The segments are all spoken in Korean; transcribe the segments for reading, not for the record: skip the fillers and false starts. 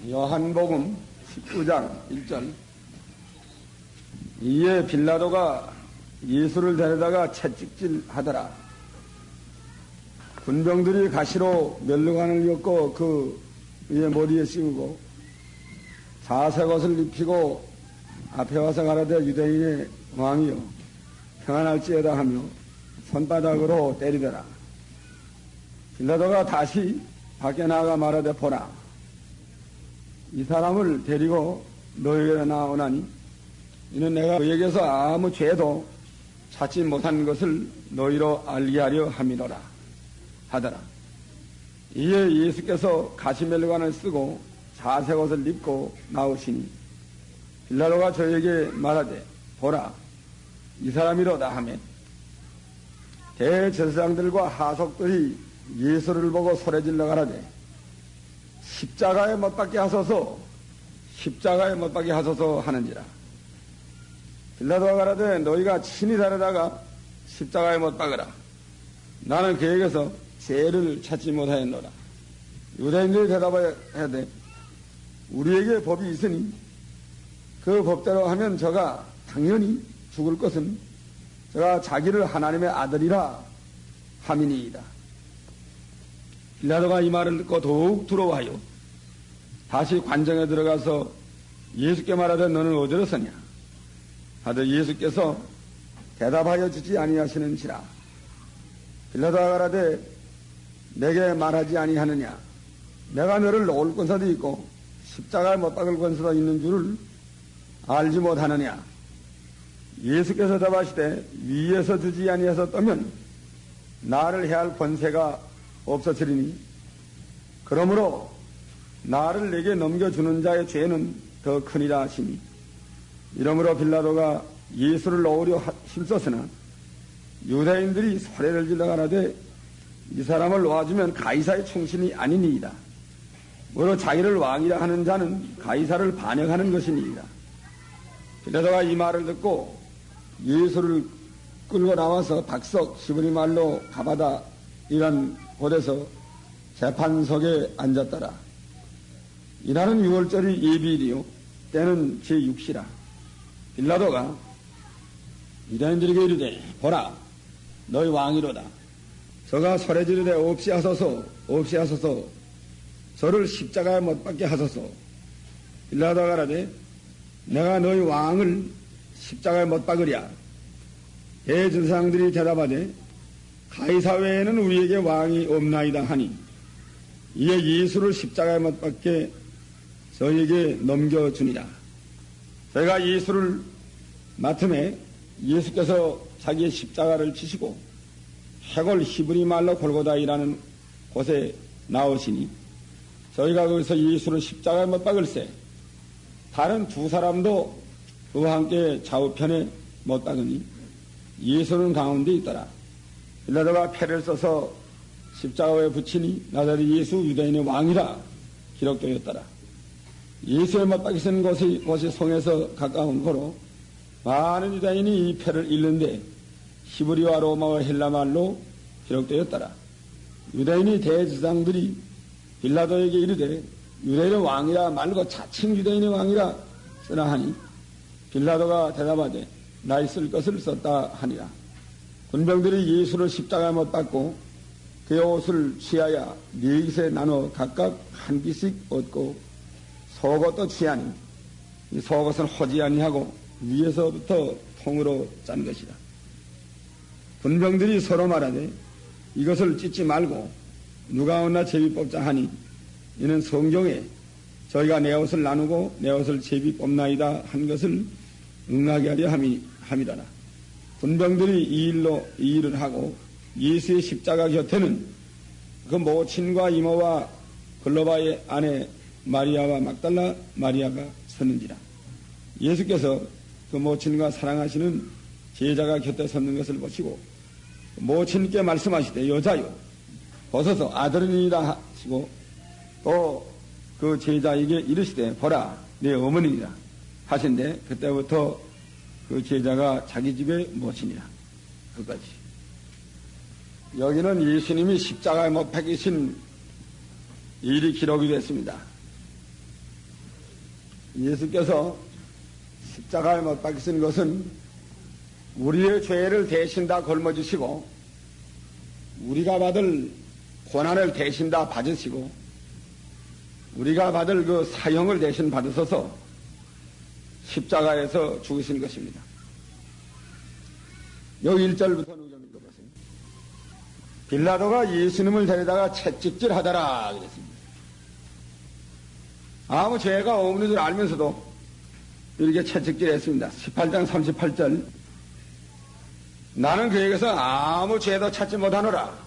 요한복음 19장 1절. 이에 빌라도가 예수를 데려다가 채찍질 하더라. 군병들이 가시로 멸류관을 엮고 그 위에 머리에 씌우고 자색 옷을 입히고 앞에 와서 가라되 유대인의 왕이여 평안할지어다 하며 손바닥으로 때리더라. 빌라도가 다시 밖에 나가 말하되 보라, 이 사람을 데리고 너에게 나오나니 이는 내가 너에게서 아무 죄도 찾지 못한 것을 너희로 알게 하려 함이로라 하더라. 이에 예수께서 가시멜관을 쓰고 자색 옷을 입고 나오시니 빌라도가 저에게 말하되 보라, 이 사람이로다 하매 대제사장들과 하속들이 예수를 보고 소리질러 가라되 십자가에 못 박게 하소서, 십자가에 못 박게 하소서 하는지라. 빌라도가 가라되 너희가 친히 데려다가 십자가에 못 박으라. 나는 그에게서 죄를 찾지 못하였노라. 유대인들이 대답해야 돼. 우리에게 법이 있으니 그 법대로 하면 저가 당연히 죽을 것은 저가 자기를 하나님의 아들이라 함이니이다. 빌라도가 이 말을 듣고 더욱 두려워하여 다시 관정에 들어가서 예수께 말하되 너는 어디로 서냐 하되 예수께서 대답하여 주지 아니하시는지라. 빌라도가 가라되 내게 말하지 아니하느냐, 내가 너를 놓을 권세도 있고 십자가에 못 박을 권세도 있는 줄을 알지 못하느냐. 예수께서 대답하시되 위에서 주지 아니하셨다면 나를 해할 권세가 없어지리니 그러므로 나를 내게 넘겨주는 자의 죄는 더 크니라 하시니, 이러므로 빌라도가 예수를 놓으려 힘썼으나 유대인들이 소리를 질러 가라되 이 사람을 놓아주면 가이사의 충신이 아니니이다. 뭐로 자기를 왕이라 하는 자는 가이사를 반역하는 것이니이다. 빌라도가 이 말을 듣고 예수를 끌고 나와서 박석 시브리 말로 가바다 이란 곳에서 재판석에 앉았더라. 이날은 6월절이 예비일이요 때는 제6시라. 빌라도가 유대인들에게 이르되 보라, 너희 왕이로다. 저가 소리 지르되 없이 하소서, 없이 하소서, 저를 십자가에 못 박게 하소서. 빌라도가 가라되 내가 너희 왕을 십자가에 못 박으랴. 대제사장들이 대답하되 가이사 외에는 우리에게 왕이 없나이다 하니, 이에 예수를 십자가에 못 박게 저에게 넘겨주니라. 저희가 예수를 맡음에 예수께서 자기의 십자가를 지시고 해골 히브리 말로 골고다이라는 곳에 나오시니 저희가 거기서 예수를 십자가에 못 박을세 다른 두 사람도 그와 함께 좌우편에 못 박으니 예수는 가운데 있더라. 빌라도가 패를 써서 십자가에 붙이니 나자렛 예수 유대인의 왕이라 기록되었더라. 예수의 못 박히신 곳이 성에서 가까운 거로 많은 유대인이 이 패를 읽는데 히브리와 로마와 헬라말로 기록되었더라. 유대인이 대제사장들이 빌라도에게 이르되 유대인의 왕이라 말고 자칭 유대인의 왕이라 쓰나 하니 빌라도가 대답하되 나 있을 것을 썼다 하니라. 군병들이 예수를 십자가에 못 박고 그의 옷을 취하여 네 깃에 나눠 각각 한 깃씩 얻고 속옷도 취하니 이 속옷은 호지 아니하고 위에서부터 통으로 짠 것이다. 군병들이 서로 말하되 이것을 찢지 말고 누가 얻나 제비 뽑자 하니 이는 성경에 저희가 내 옷을 나누고 내 옷을 제비 뽑나이다 한 것을 응하게 하려 함이라나. 군병들이 이 일을 하고 예수의 십자가 곁에는 그 모친과 이모와 글로바의 아내 마리아와 막달라 마리아가 섰는지라. 예수께서 그 모친과 사랑하시는 제자가 곁에 섰는 것을 보시고 모친께 말씀하시되 여자여 벗어서 아들이니라 하시고 또 그 제자에게 이르시되 보라 내 어머니니라 하신데 그때부터 그 제자가 자기 집의 모친이라. 그까지. 여기는 예수님이 십자가에 못 박히신 일이 기록이 됐습니다. 예수께서 십자가에 못 박히신 것은 우리의 죄를 대신 다 걸머지시고 우리가 받을 고난을 대신 다 받으시고 우리가 받을 그 사형을 대신 받으셔서 십자가에서 죽으신 것입니다. 여기 1절부터 6절 읽어보세요. 빌라도가 예수님을 데려다가 채찍질 하더라 그랬습니다. 아무 죄가 없는 줄 알면서도 이렇게 채찍질 했습니다. 18장 38절 나는 그에게서 아무 죄도 찾지 못하노라.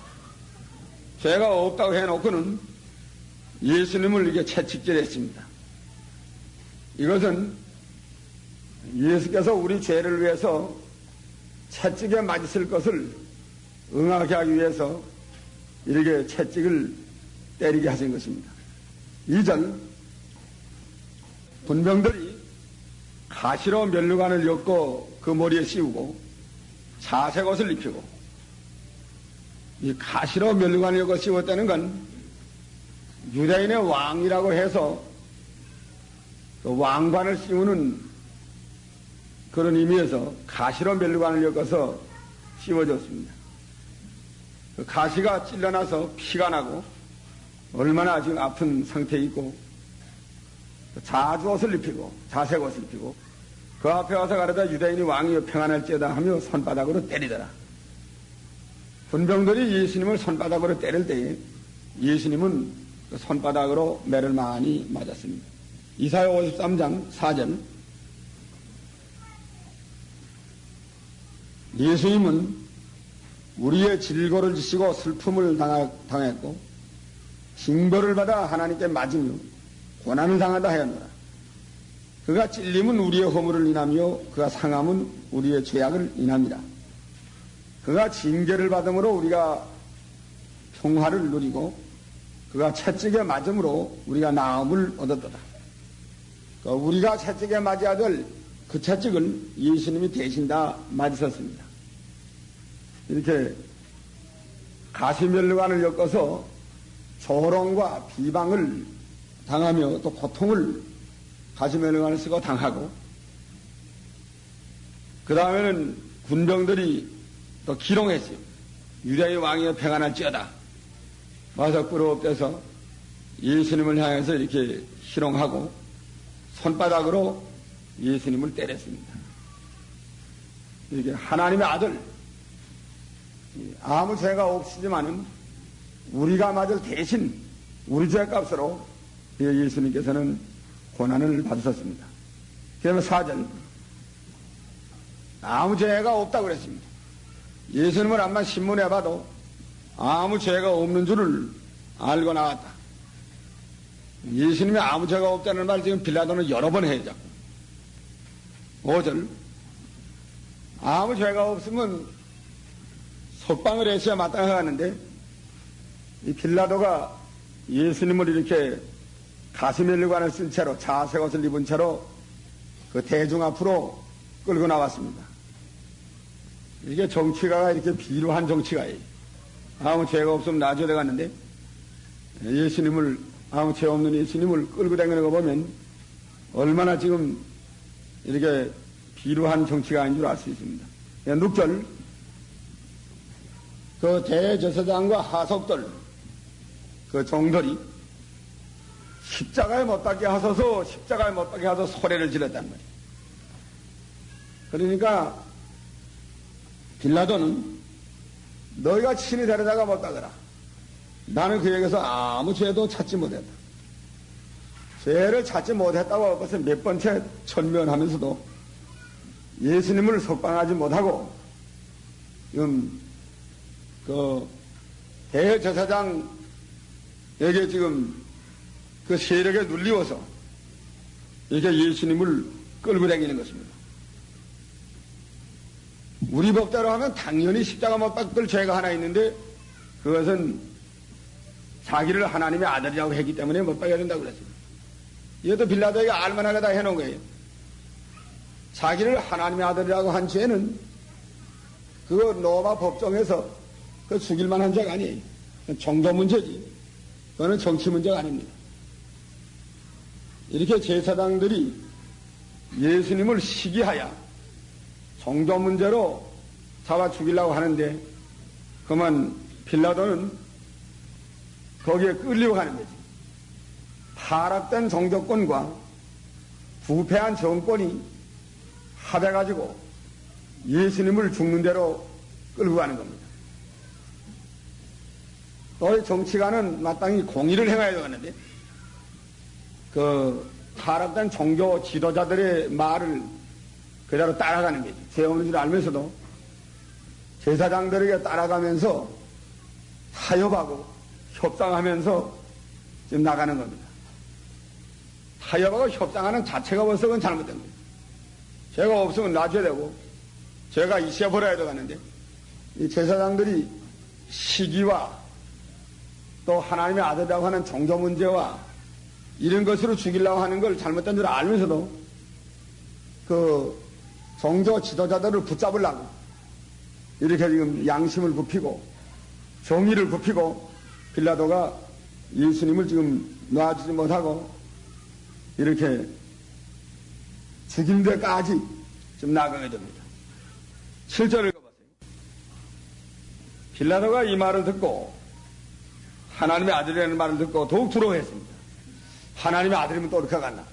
죄가 없다고 해놓고는 예수님을 이렇게 채찍질 했습니다. 이것은 예수께서 우리 죄를 위해서 채찍에 맞으실 것을 응하게 하기 위해서 이렇게 채찍을 때리게 하신 것입니다. 2절 군병들이 가시로 면류관을 엮고 그 머리에 씌우고 자색 옷을 입히고 이 가시로 면류관을 엮고 씌웠다는 건 유대인의 왕이라고 해서 그 왕관을 씌우는 그런 의미에서 가시로 면류관을 엮어서 씌워줬습니다. 그 가시가 찔러나서 피가 나고 얼마나 지금 아픈 상태에 있고 자주 옷을 입히고 자색 옷을 입히고 그 앞에 와서 가르다 유대인이 왕이여 평안할지어다 하며 손바닥으로 때리더라. 군병들이 예수님을 손바닥으로 때릴 때에 예수님은 그 손바닥으로 매를 많이 맞았습니다. 이사야 53장 4절 예수님은 우리의 질고를 지시고 슬픔을 당했고 징벌을 받아 하나님께 맞으며 고난을 당하다 하였노라. 그가 찔림은 우리의 허물을 인하며 그가 상함은 우리의 죄악을 인합니다. 그가 징계를 받음으로 우리가 평화를 누리고 그가 채찍에 맞음으로 우리가 나음을 얻었도다. 우리가 채찍에 맞아야 될 그 채찍을 예수님이 대신 다 맞으셨습니다. 이렇게 가시면류관을 엮어서 조롱과 비방을 당하며 또 고통을 가시면류관을 쓰고 당하고 그 다음에는 군병들이 또 기롱했어요. 유대의 왕이여 평안할지어다. 와서 꿇어엎대서 예수님을 향해서 이렇게 희롱하고 손바닥으로 예수님을 때렸습니다. 이렇게 하나님의 아들 아무 죄가 없으지만은 우리가 맞을 대신 우리 죄값으로 예수님께서는 고난을 받으셨습니다. 그러면 4절 아무 죄가 없다고 그랬습니다. 예수님을 암만 신문해 봐도 아무 죄가 없는 줄을 알고 나왔다. 예수님이 아무 죄가 없다는 말 지금 빌라도는 여러 번 해요. 자꾸. 5절 아무 죄가 없으면 석방을 했어야 마땅하는데 이 빌라도가 예수님을 이렇게 가시면류관을 쓴 채로 자색 옷을 입은 채로 그 대중 앞으로 끌고 나왔습니다. 이게 정치가가 이렇게 비루한 정치가예요. 아무 죄가 없으면 나중에 갔는데 예수님을 아무 죄 없는 예수님을 끌고 다니는 거 보면 얼마나 지금 이렇게 비루한 정치가 아닌 줄 알 수 있습니다. 6절 그 대제사장과 하석들 그 종들이 십자가에 못 박게 하소서 십자가에 못 박게 하소서 소리를 질렀단 말이에요. 그러니까 빌라도는 너희가 친히 데려다가 못 박으라. 나는 그에게서 아무 죄도 찾지 못했다. 죄를 찾지 못했다고 벌써 몇 번째 천면하면서도 예수님을 석방하지 못하고 지금 그 대제사장에게 지금 그 세력에 눌리워서 이렇게 예수님을 끌고 다니는 것입니다. 우리 법대로 하면 당연히 십자가 못 박을 죄가 하나 있는데 그것은 자기를 하나님의 아들이라고 했기 때문에 못 박아야 된다고 그랬습니다. 이것도 빌라도에게 알만하게 다 해놓은 거예요. 자기를 하나님의 아들이라고 한 죄는 그거 로마 법정에서 그 죽일 만한 죄가 아니에요. 정도 문제지. 그거는 정치 문제가 아닙니다. 이렇게 제사장들이 예수님을 시기하여 종교 문제로 잡아 죽이려고 하는데, 그러면 빌라도는 거기에 끌려가는 거지. 타락된 종교권과 부패한 정권이 합해가지고 예수님을 죽는 대로 끌고 가는 겁니다. 또 정치가는 마땅히 공의를 행해야 되는데, 그 타락된 종교 지도자들의 말을 그대로 따라가는 거지. 죄 없는 줄 알면서도 제사장들에게 따라가면서 타협하고 협상하면서 지금 나가는 겁니다. 타협하고 협상하는 자체가 벌써 그건 잘못된 거예요. 죄가 없으면 놔줘야 되고 죄가 있어버려야 되겠는데, 이 제사장들이 시기와 또 하나님의 아들이라고 하는 종교 문제와 이런 것으로 죽이려고 하는 걸 잘못된 줄 알면서도 그 종교 지도자들을 붙잡으려고 이렇게 지금 양심을 굽히고 정의를 굽히고 빌라도가 예수님을 지금 놔주지 못하고 이렇게 죽인 데까지 좀 나가게 됩니다. 7절을 읽어보세요. 빌라도가 이 말을 듣고, 하나님의 아들이라는 말을 듣고 더욱 두려워했습니다. 하나님의 아들이면 또 어떻게 갔나?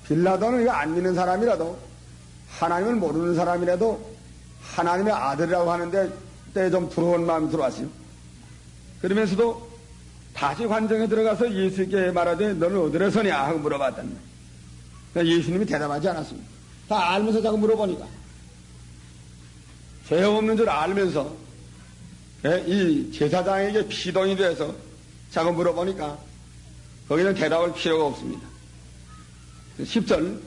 빌라도는 이거 안 믿는 사람이라도, 하나님을 모르는 사람이라도 하나님의 아들이라고 하는데 때에 좀 두려운 마음이 들어왔어요. 그러면서도 다시 관정에 들어가서 예수께 말하되 너는 어디로 서냐 하고 물어봤단 말이에요. 예수님이 대답하지 않았습니다. 다 알면서 자꾸 물어보니까, 죄 없는 줄 알면서 이 제사장에게 피동이 돼서 자꾸 물어보니까 거기는 대답할 필요가 없습니다. 10절,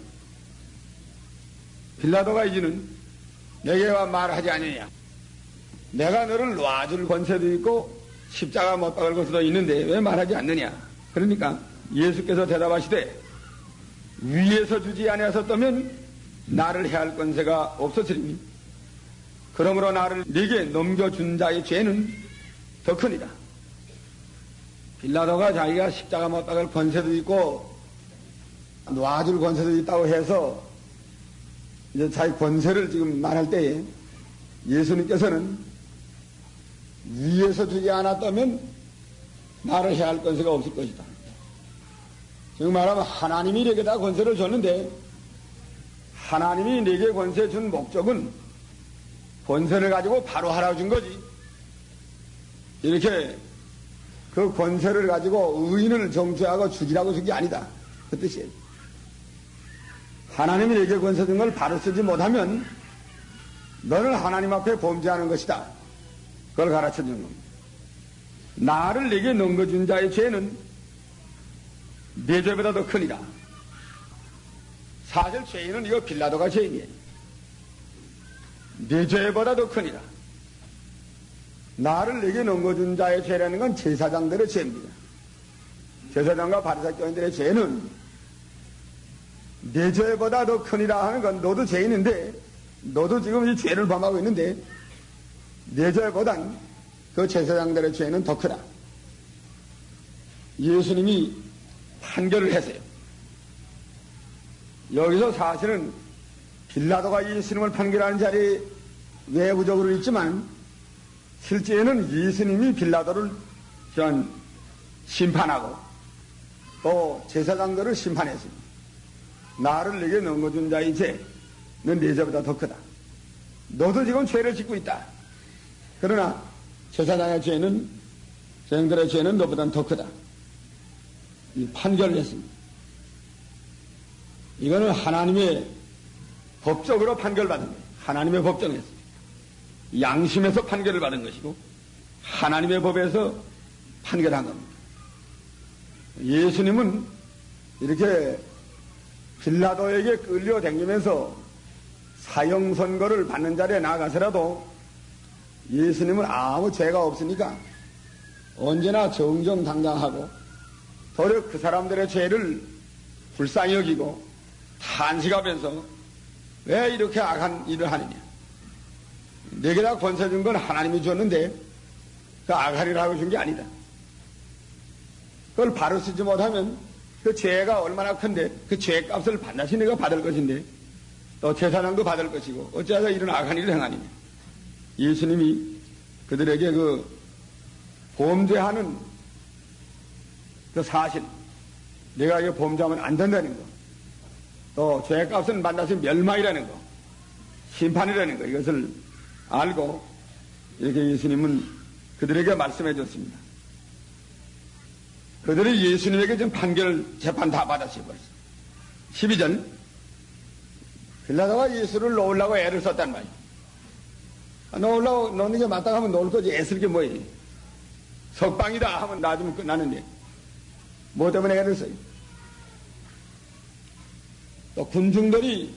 빌라도가 이제는 내게 와 말하지 않느냐? 내가 너를 놔줄 권세도 있고 십자가 못 박을 것도 있는데 왜 말하지 않느냐? 그러니까 예수께서 대답하시되 위에서 주지 아니하셨다면 나를 해할 권세가 없었으리니 그러므로 나를 네게 넘겨준 자의 죄는 더 크니라. 빌라도가 자기가 십자가 못 박을 권세도 있고 놔줄 권세도 있다고 해서 이제 자기 권세를 지금 말할 때에 예수님께서는 위에서 주지 않았다면 나를 해할 권세가 없을 것이다. 지금 말하면 하나님이 내게 다 권세를 줬는데, 하나님이 내게 권세 준 목적은 권세를 가지고 바로 하라고 준 거지, 이렇게 그 권세를 가지고 의인을 정죄하고 죽이라고 준 게 아니다, 그 뜻이에요. 하나님이 내게 권세 준 걸 바로 쓰지 못하면 너는 하나님 앞에 범죄하는 것이다, 그걸 가르쳐 주는 겁니다. 나를 내게 넘겨준 자의 죄는 내 죄보다 더 크니라. 사실 죄인은 이거 빌라도가 죄인이에요. 내 죄보다 더 크니라. 나를 내게 넘겨준 자의 죄라는 건 제사장들의 죄입니다. 제사장과 바리새교인들의 죄는 내 죄보다 더 크니라 하는 건 너도 죄인인데, 너도 지금 이 죄를 범하고 있는데 내 죄보단 그 제사장들의 죄는 더 크다. 예수님이 판결을 했어요. 여기서 사실은 빌라도가 예수님을 판결하는 자리에 외부적으로 있지만 실제는 예수님이 빌라도를 심판하고 또 제사장들을 심판했습니다. 나를 내게 넘겨준 자의 죄는 내 죄보다 더 크다. 너도 지금 죄를 짓고 있다. 그러나 제사장의 죄는, 제사장들의 죄는 너보다는 더 크다. 이 판결을 했습니다. 이거는 하나님의 법적으로 판결받은 거예요. 하나님의 법정에서. 양심에서 판결을 받은 것이고 하나님의 법에서 판결한 겁니다. 예수님은 이렇게 빌라도에게 끌려다니면서 사형선고를 받는 자리에 나가서라도 예수님은 아무 죄가 없으니까 언제나 정정당당하고 도리어 그 사람들의 죄를 불쌍히 여기고 탄식하면서 왜 이렇게 악한 일을 하느냐. 내게 다 권세 준 건 하나님이 줬는데 그 악한 일을 하고 준 게 아니다. 그걸 바로 쓰지 못하면 그 죄가 얼마나 큰데 그 죄값을 반드시 내가 받을 것인데 또 제사장도 받을 것이고 어찌하여 이런 악한 일을 행하느냐. 예수님이 그들에게 그 범죄하는 그 사실, 내가 이거 범죄하면 안 된다는 거, 또 죄값은 반드시 멸망이라는 거, 심판이라는 거, 이것을 알고 이렇게 예수님은 그들에게 말씀해 줬습니다. 그들이 예수님에게 지금 재판 다 받았어요, 벌써. 12절. 빌라도가 예수를 놓으려고 애를 썼단 말이에요. 놓는 게 맞다고 하면 놓을 거지. 애쓸 게 뭐예요? 석방이다 하면 놔주면 끝나는데. 뭐 때문에 애를 써요? 또 군중들이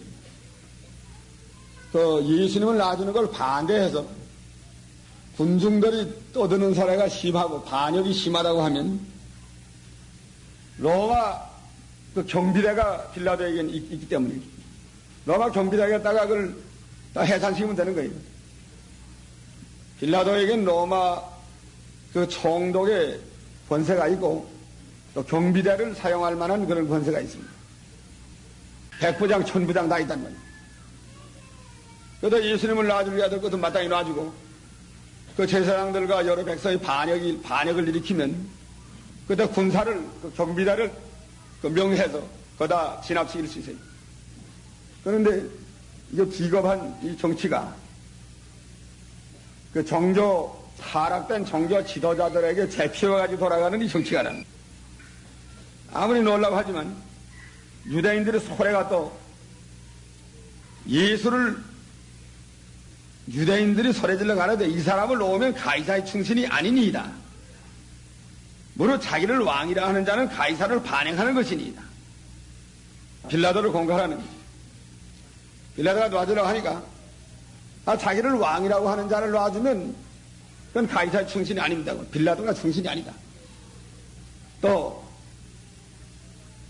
그 예수님을 놔주는 걸 반대해서 군중들이 떠드는 사례가 심하고 반역이 심하다고 하면 로마 그 경비대가 빌라도에게는 있기 때문에 로마 경비대에다가 그걸 다 해산시키면 되는 거예요. 빌라도에게는 로마 그 총독의 권세가 있고 또 경비대를 사용할 만한 그런 권세가 있습니다. 백부장, 천부장 다 있단 말이에요. 그러다 예수님을 놔주게 하던 것도 마땅히 놔주고 그 제사장들과 여러 백성이 반역을 일으키면 그때 군사를, 그 경비대를 그 명해서 거다 진압시킬 수 있어요. 그런데 이게 비겁한 이 정치가 그 타락된 종교 지도자들에게 제피워가지고 돌아가는 이 정치가 납니다. 아무리 놀라고 하지만 유대인들의 소래가 또 유대인들이 소리질러 가는데 이 사람을 놓으면 가이사의 충신이 아니니이다. 무릇 자기를 왕이라 하는 자는 가이사를 반행하는 것이니이다. 빌라도를 공갈하는 거지. 빌라도가 놔주려고 하니까 자기를 왕이라고 하는 자를 놔주면 그건 가이사의 충신이 아닙니다. 빌라도가 충신이 아니다. 또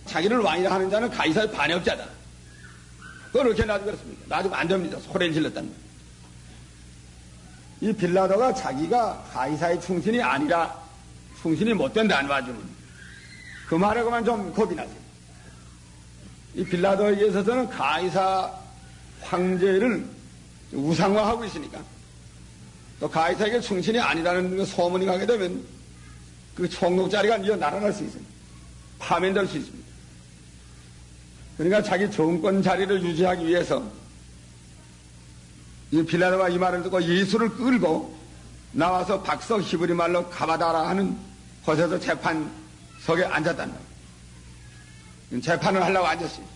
자기를 왕이라 하는 자는 가이사의 반역자다. 그걸 어떻게 놔주겠습니까? 놔주면 안 됩니다. 소리를 질렀다는 거예요. 이 빌라도가 자기가 가이사의 충신이 아니라 충신이 못된다 안 놔주면 그 말하고만 좀 겁이 나세요. 이 빌라도에 있어서는 가이사 황제를 우상화하고 있으니까 또 가이사에게 충신이 아니라는 소문이 가게 되면 그 총독 자리가 날아갈 수 있습니다. 파면될 수 있습니다. 그러니까 자기 정권 자리를 유지하기 위해서 이 빌라도가 이 말을 듣고 예수를 끌고 나와서 박석 히브리 말로 가바다라 하는 곳에서 재판석에 앉았단 말이에요. 재판을 하려고 앉았어요.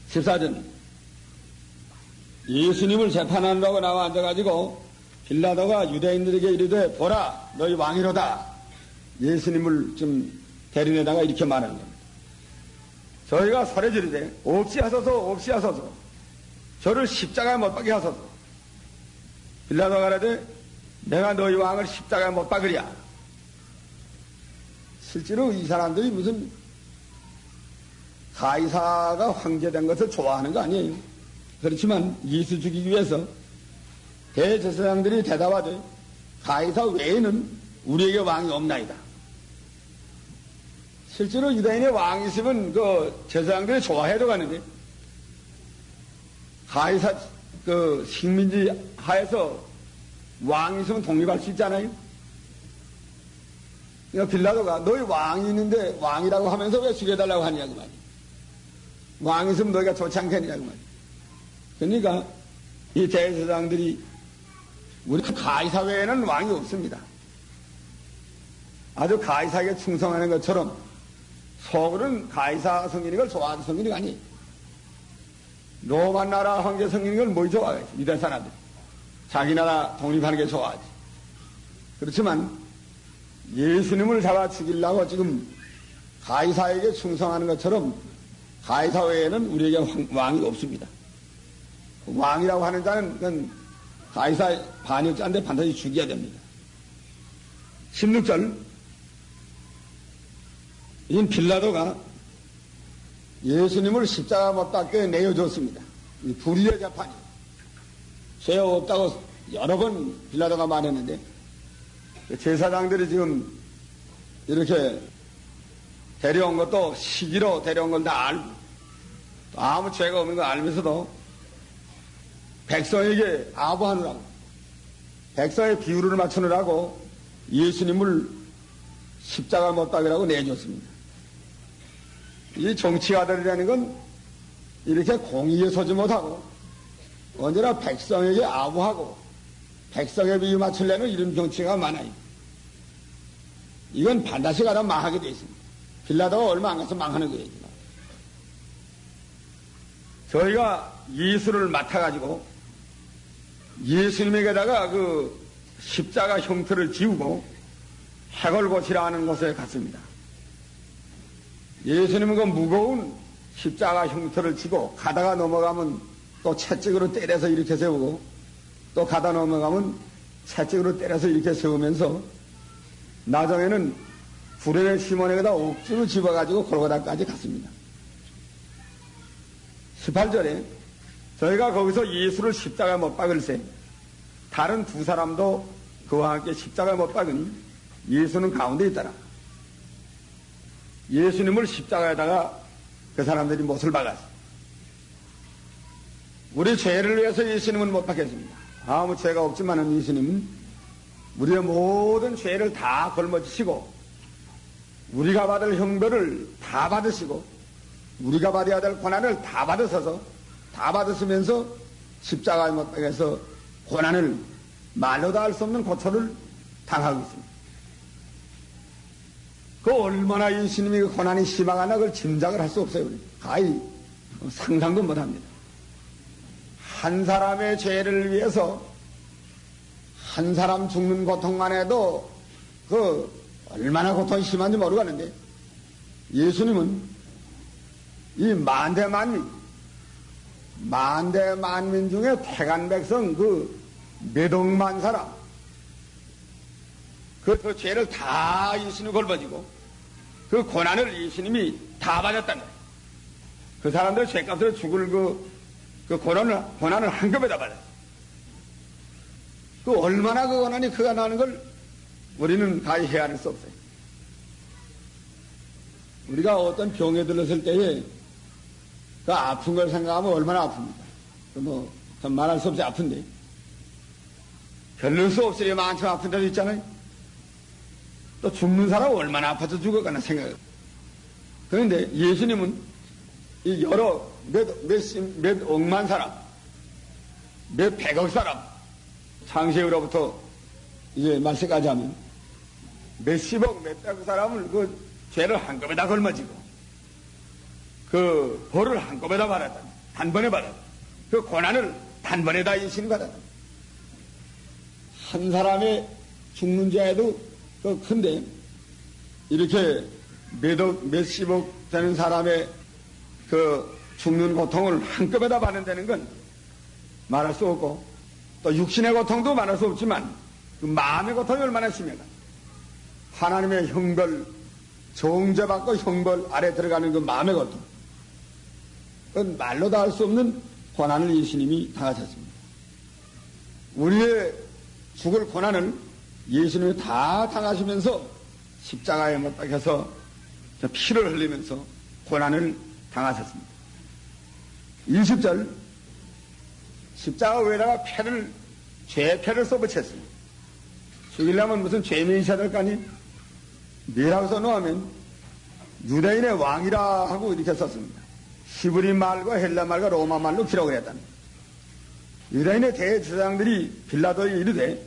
14절. 예수님을 재판하려고 나와 앉아가지고 빌라도가 유대인들에게 이르되 보라 너희 왕이로다. 예수님을 좀 대리내다가 이렇게 말하는 겁니다. 저희가 소리 지르되 없이 하소서 저를 십자가에 못 박게 하소서. 빌라도가 가라되 내가 너희 왕을 십자가에 못 박으랴. 실제로 이 사람들이 무슨 가이사가 황제된 것을 좋아하는 거 아니에요. 그렇지만 예수 죽이기 위해서 대제사장들이 대답하되 가이사 외에는 우리에게 왕이 없나이다. 실제로 유대인의 왕이 있으면 그 제사장들이 좋아해도 가는데 가이사 그 식민지 하에서 왕이 있으면 독립할 수 있잖아요. 그러니까 빌라도가 너희 왕이 있는데 왕이라고 하면서 왜 죽여달라고 하냐고 말이야. 왕이 있으면 너희가 좋지 않겠냐고 말이야. 그러니까 이 대제사장들이 우리 가이사 외에는 왕이 없습니다. 아주 가이사에게 충성하는 것처럼 속으로는 가이사 성인인 걸 좋아하는 성인이 아니에요. 로마 나라 황제 성인인 걸 뭘 좋아해? 유대 사람들. 자기 나라 독립하는 게 좋아하지. 그렇지만 예수님을 잡아 죽이려고 지금 가이사에게 충성하는 것처럼 가이사 외에는 우리에게 왕이 없습니다. 왕이라고 하는 자는 그건 가이사 반역자인데 반드시 죽여야 됩니다. 16절. 이 빌라도가 예수님을 십자가 못 박게 내어줬습니다. 이 불의의 재판이. 죄 없다고 여러 번 빌라도가 말했는데 제사장들이 지금 이렇게 데려온 것도 시기로 데려온 걸 다 알고 아무 죄가 없는 걸 알면서도 백성에게 아부하느라고 백성의 비율을 맞추느라고 예수님을 십자가 못 박으라고 내줬습니다. 이 정치가들이라는 건 이렇게 공의에 서지 못하고 언제나 백성에게 아부하고 백성의 비유 맞추려는 이런 정치가 많아요. 이건 반드시 가다 망하게 돼 있습니다. 빌라도가 얼마 안 가서 망하는 거예요. 저희가 예수를 맡아가지고 예수님에게다가 그 십자가 형태를 지우고 해골고치라 하는 곳에 갔습니다. 예수님은 그 무거운 십자가 형태를 지고 가다가 넘어가면 또 채찍으로 때려서 이렇게 세우고 또 가다 넘어가면 채찍으로 때려서 이렇게 세우면서 나중에는 구레네 시몬에게다 억지로 집어가지고 골고다까지 갔습니다. 18절에 저희가 거기서 예수를 십자가에 못 박을세 다른 두 사람도 그와 함께 십자가에 못 박으니 예수는 가운데 있더라. 예수님을 십자가에다가 그 사람들이 못을 박았어. 우리 죄를 위해서 예수님은 못 박혔습니다. 아무 죄가 없지만은 예수님은 우리의 모든 죄를 다 걸머지시고 우리가 받을 형벌을 다 받으시고 우리가 받아야 될 고난을 다 받으셔서 다 받으시면서 십자가에 못 박혀서 고난을 말로도 할 수 없는 고초를 당하고 있습니다. 그 얼마나 예수님이 그 고난이 심하나 그걸 짐작을 할 수 없어요. 우리. 거의 상상도 못 합니다. 한 사람의 죄를 위해서 한 사람 죽는 고통만 해도 그 얼마나 고통이 심한지 모르겠는데 예수님은 이 만대 만민 중에 태간 백성 그 몇억만 사람 그 죄를 다 예수님이 걸어지고 그 고난을 예수님이 다 받았다는 거예요. 그 사람들 죄값으로 죽을 그 고난을 한꺼번에 받았어요. 그 얼마나 그 고난이 크가 나는 걸 우리는 가히 헤아릴 수 없어요. 우리가 어떤 병에 들렀을 때에 그 아픈 걸 생각하면 얼마나 아픕니까? 참 말할 수 없이 아픈데. 별로 수 없이 많죠. 아픈 데도 있잖아요. 또 죽는 사람은 얼마나 아파서 죽을까나 생각해요. 그런데 예수님은 이 여러 몇 억만 사람, 몇 백억 사람, 창세기로부터 이제 말세까지 하면 몇십억, 몇백억 사람을 그 죄를 한꺼번에 다 걸머지고 그 벌을 한꺼번에 다 받았다. 단번에 받았다. 그 고난을 단번에 다 예수님이 받았다. 한 사람의 죽는 죄도 그 큰데 이렇게 몇억, 몇십억 되는 사람의 그 죽는 고통을 한꺼번에 다 받는다는 건 말할 수 없고 또 육신의 고통도 말할 수 없지만 그 마음의 고통이 얼마나 심해가 하나님의 형벌 정죄받고 형벌 아래 들어가는 그 마음의 고통 그건 말로 다 할 수 없는 고난을 예수님이 당하셨습니다. 우리의 죽을 고난을 예수님이 다 당하시면서 십자가에 못 박혀서 피를 흘리면서 고난을 당하셨습니다. 20절 십자가 위에다가 죄패를 써붙였습니다. 죽이려면 무슨 죄명이 있어야 될 거 아니? 뭐라고 써놓으면 유대인의 왕이라 하고 이렇게 썼습니다. 히브리 말과 헬라 말과 로마 말로 기록을 했다는 유대인의 대제사장들이 빌라도에 이르되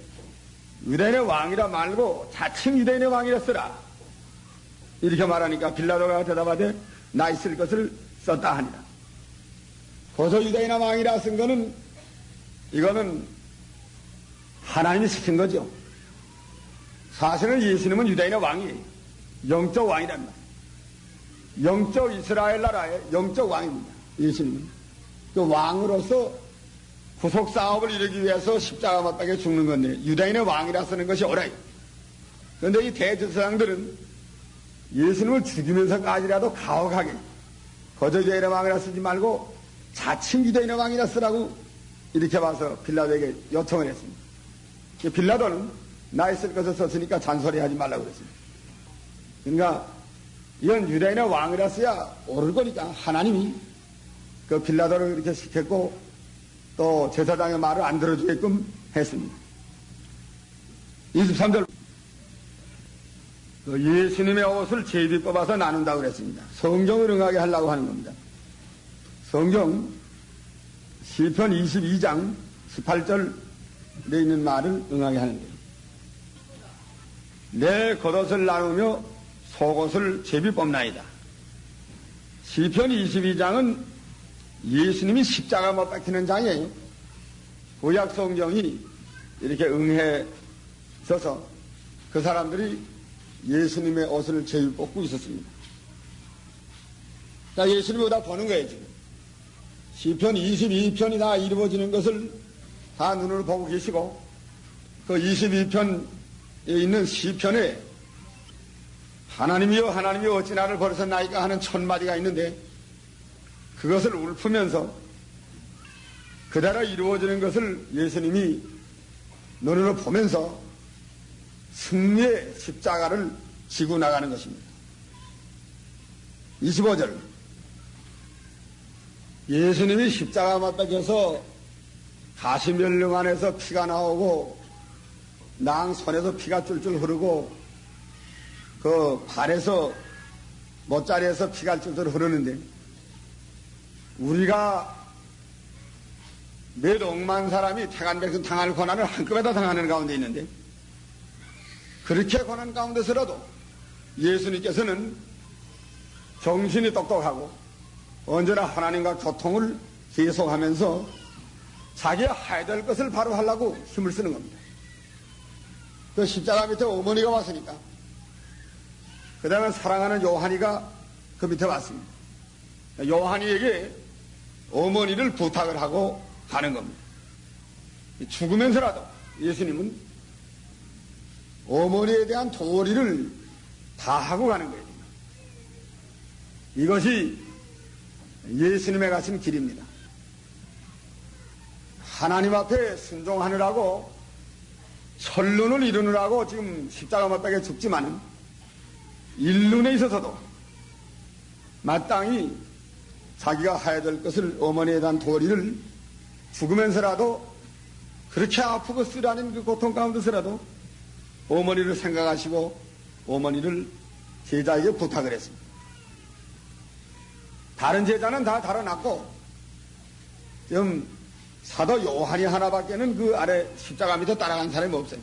유대인의 왕이라 말고 자칭 유대인의 왕이라 쓰라 이렇게 말하니까 빌라도가 대답하되 나 있을 것을 썼다 하니라. 거저 유대인의 왕이라 쓴 거는 이거는 하나님이 시킨 거죠. 사실은 예수님은 유대인의 왕이에요. 영적 왕이란 말이에요. 영적 이스라엘 나라의 영적 왕입니다. 예수님은 그 왕으로서 구속 사업을 이루기 위해서 십자가 못 박혀 죽는 건데 유대인의 왕이라 쓰는 것이 옳아요. 그런데 이 대제사장들은 예수님을 죽이면서까지라도 가혹하게 거저 유대인의 왕이라 쓰지 말고 자칭 유대인의 왕이라 쓰라고 이렇게 와서 빌라도에게 요청을 했습니다. 빌라도는 나 있을 것을 썼으니까 잔소리하지 말라고 그랬습니다. 그러니까 이건 유대인의 왕이라서야 옳을 거니까 하나님이 그 빌라도를 이렇게 시켰고 또 제사장의 말을 안 들어주게끔 했습니다. 23절 예수님의 옷을 제비 뽑아서 나눈다고 그랬습니다. 성경을 응하게 하려고 하는 겁니다. 성경 시편 22장 18절에 있는 말을 응하게 하는 거예요. 내 겉옷을 나누며 속옷을 제비 뽑나이다. 시편 22장은 예수님이 십자가 못 박히는 장이에요. 구약 성경이 이렇게 응해서서 그 사람들이 예수님의 옷을 제비 뽑고 있었습니다. 자, 예수님이 다 보는 거예요, 지금. 시편 22편이 다 이루어지는 것을 다 눈으로 보고 계시고, 그 22편에 있는 시편에 하나님이여 하나님이여 어찌 나를 버리셨나이까 하는 천마디가 있는데, 그것을 울프면서 그대로 이루어지는 것을 예수님이 눈으로 보면서 승리의 십자가를 지고 나가는 것입니다. 25절 예수님이 십자가 못 박혀서 가시면령 안에서 피가 나오고 낭 손에서 피가 쫄쫄 흐르고 그 발에서 못자리에서 피가 쫄쫄 흐르는데 우리가 몇 억만 사람이 태간백성 당할 고난을 한꺼번에 당하는 가운데 있는데 그렇게 고난 가운데서라도 예수님께서는 정신이 똑똑하고 언제나 하나님과 교통을 계속하면서 자기가 해야 될 것을 바로 하려고 힘을 쓰는 겁니다. 그 십자가 밑에 어머니가 왔으니까 그 다음에 사랑하는 요한이가 그 밑에 왔습니다. 요한이에게 어머니를 부탁을 하고 가는 겁니다. 죽으면서라도 예수님은 어머니에 대한 도리를 다 하고 가는 거예요. 이것이 예수님의 가신 길입니다. 하나님 앞에 순종하느라고 천륜을 이루느라고 지금 십자가 못 박혀 죽지만은 일륜에 있어서도 마땅히 자기가 해야 될 것을 어머니에 대한 도리를 죽으면서라도 그렇게 아프고 쓰라는 그 고통 가운데서라도 어머니를 생각하시고 어머니를 제자에게 부탁을 했습니다. 다른 제자는 다 달아났고 지금 사도 요한이 하나밖에는 그 아래 십자가 밑에 따라간 사람이 없어요.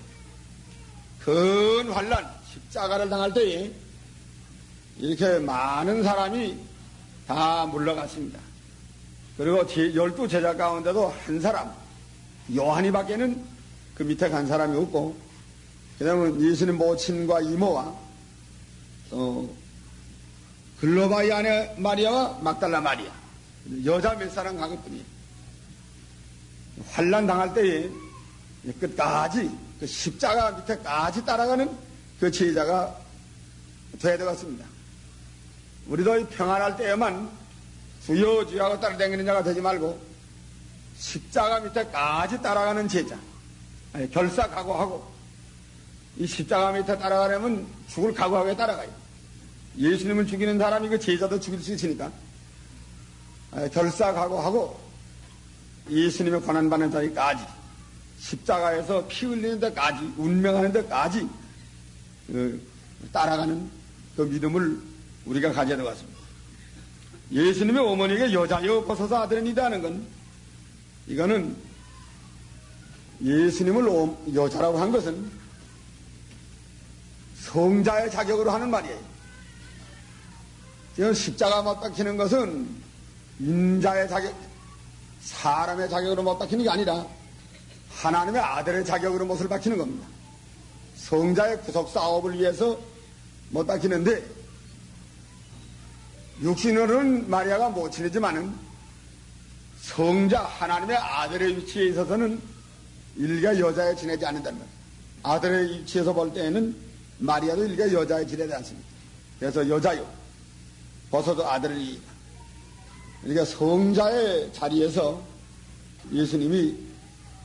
큰 환난 십자가를 당할 때에 이렇게 많은 사람이 다 물러갔습니다. 그리고 12 제자 가운데도 한 사람 요한이 밖에는 그 밑에 간 사람이 없고 그 다음에 예수님 모친과 이모와 글로바이 아내 마리아와 막달라 마리아 여자 몇 사람 간 것뿐이에요. 환난 당할 때에 끝까지 그 십자가 밑에까지 따라가는 그 제자가 돼야 되겠습니다. 우리도 평안할 때에만 주여 주여하고 따라다니는 자가 되지 말고 십자가 밑에까지 따라가는 제자, 결사 각오하고 이 십자가 밑에 따라가려면 죽을 각오하게 따라가요. 예수님을 죽이는 사람이 그 제자도 죽일 수 있으니까 결사 각오하고 예수님의 고난받는 자리까지 십자가에서 피 흘리는 데까지 운명하는 데까지 따라가는 그 믿음을 우리가 가져야 될 것 같습니다. 예수님의 어머니에게 여자여 벗어서 아들이다 하는 건 이거는 예수님을 여자라고 한 것은 성자의 자격으로 하는 말이에요. 지금 십자가 못 박히는 것은 인자의 자격, 사람의 자격으로 못 박히는 게 아니라 하나님의 아들의 자격으로 못을 박히는 겁니다. 성자의 구속 사업을 위해서 못 박히는데 육신으로는 마리아가 모친이지만은 성자 하나님의 아들의 위치에 있어서는 일개 여자에 지내지 않는다는 거예요. 아들의 위치에서 볼 때에는 마리아도 일개 여자에 지내지 않습니다. 그래서 여자요 벗어도 아들이다. 그러니까 성자의 자리에서 예수님이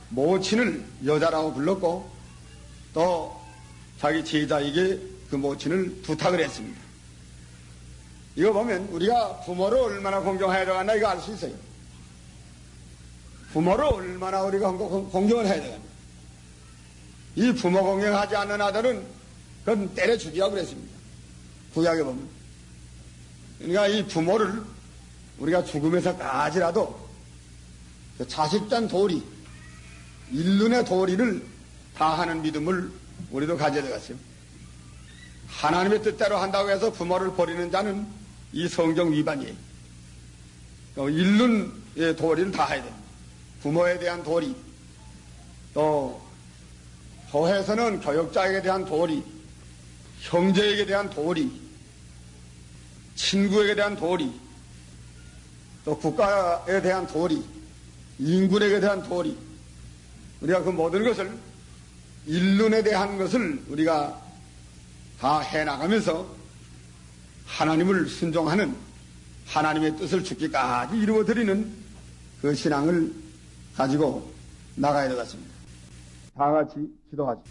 모친을 여자라고 불렀고 또 자기 제자에게 그 모친을 부탁을 했습니다. 이거 보면 우리가 부모를 얼마나 공경해야 되겠나 이거 알 수 있어요. 부모를 얼마나 우리가 공경을 해야 되겠나. 이 부모 공경하지 않는 아들은 그건 때려 죽이라고 그랬습니다. 구약에 보면. 그러니까 이 부모를 우리가 죽음에서까지라도 그 자식단 도리, 인륜의 도리를 다하는 믿음을 우리도 가져야 되겠어요. 하나님의 뜻대로 한다고 해서 부모를 버리는 자는 이 성경 위반이에요. 인륜의 도리를 다해야 됩니다. 부모에 대한 도리, 또 교회에서는 교역자에게 대한 도리, 형제에게 대한 도리, 친구에게 대한 도리, 또 국가에 대한 도리, 인군에게 대한 도리, 우리가 그 모든 것을 인륜에 대한 것을 우리가 다 해나가면서 하나님을 순종하는 하나님의 뜻을 죽기까지 이루어드리는 그 신앙을 가지고 나가야 되겠습니다. 다 같이 기도하죠.